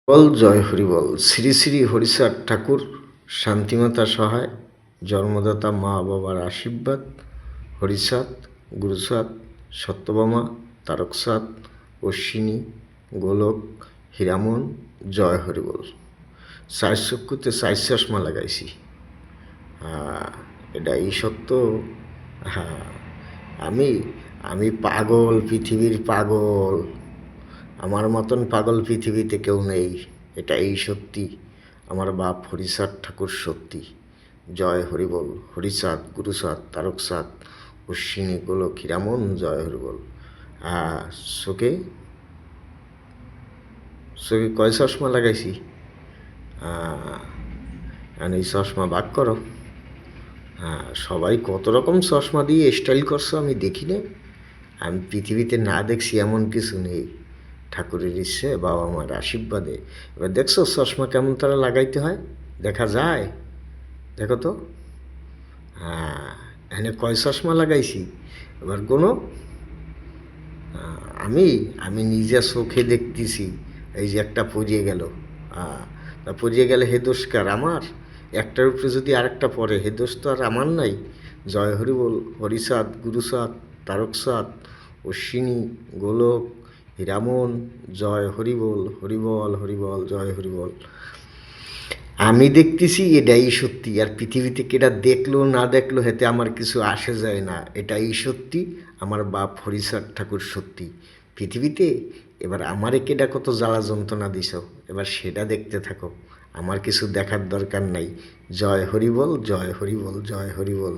বল জয় হরি বল। শ্রী শ্রী হরিচাঁদ ঠাকুর, শান্তিমাতা সহায়, জন্মদাতা মা বাবার আশীর্বাদ, হরিচাঁদ, গুরুচাঁদ, সত্যভামা, তারকচাঁদ, অশ্বিনী, গোলক, হীরামন, জয় হরি বল। চার চক্ষুতে চার চশমা লাগাইছি। এটা এই সত্য। হ্যাঁ, আমি আমি পাগল, পৃথিবীর পাগল। আমার মতন পাগল পৃথিবীতে কেউ নেই, এটা এই সত্যি। আমার বাপ হরিচাঁদ ঠাকুর সত্যি। জয় হরি বল। হরিচাঁদ, গুরুচাঁদ, তারকচাঁদ, অশ্বিনী, গোলক, হীরামন, জয় হরি বল। চোখে চোখে কয় চশমা লাগাইছি? এই চশমা ভাগ করো। সবাই কত রকম চশমা দিয়ে স্টাইল করছো আমি দেখি না। আমি পৃথিবীতে না দেখছি এমন কিছু নেই। ঠাকুরের ইচ্ছে, বাবা মার আশীর্বাদে। এবার দেখছো চশমা কেমন তারা লাগাইতে হয়? দেখা যায়? দেখো তো। এখানে কয় চশমা লাগাইছি এবার কোনো। আমি আমি নিজে চোখে দেখতেছি। এই যে একটা পড়িয়ে গেল, তা পড়িয়ে গেলে হে দোষকার আমার। একটার উপরে যদি আরেকটা পড়ে, হে দোষ তো আর আমার নাই। জয় হরি বল। হরিচাঁদ, গুরুচাঁদ, তারকচাঁদ, অশ্বিনী, গোলক, হীরামন, জয় হরি বল। হরি বল, হরি বল, জয় হরি বল। আমি দেখতেছি, এটাই সত্যি। আর পৃথিবীতে কেটা দেখলো না দেখলো হেতে আমার কিছু আসে যায় না। এটাই সত্যি। আমার বাপ হরিচাঁদ ঠাকুর সত্যি পৃথিবীতে। এবার আমারে কেটা কত জ্বালা যন্ত্রণা দিছ, এবার সেটা দেখতে থাকো। আমার কিছু দেখার দরকার নাই। জয় হরি বল, জয় হরি বল, জয় হরি বল।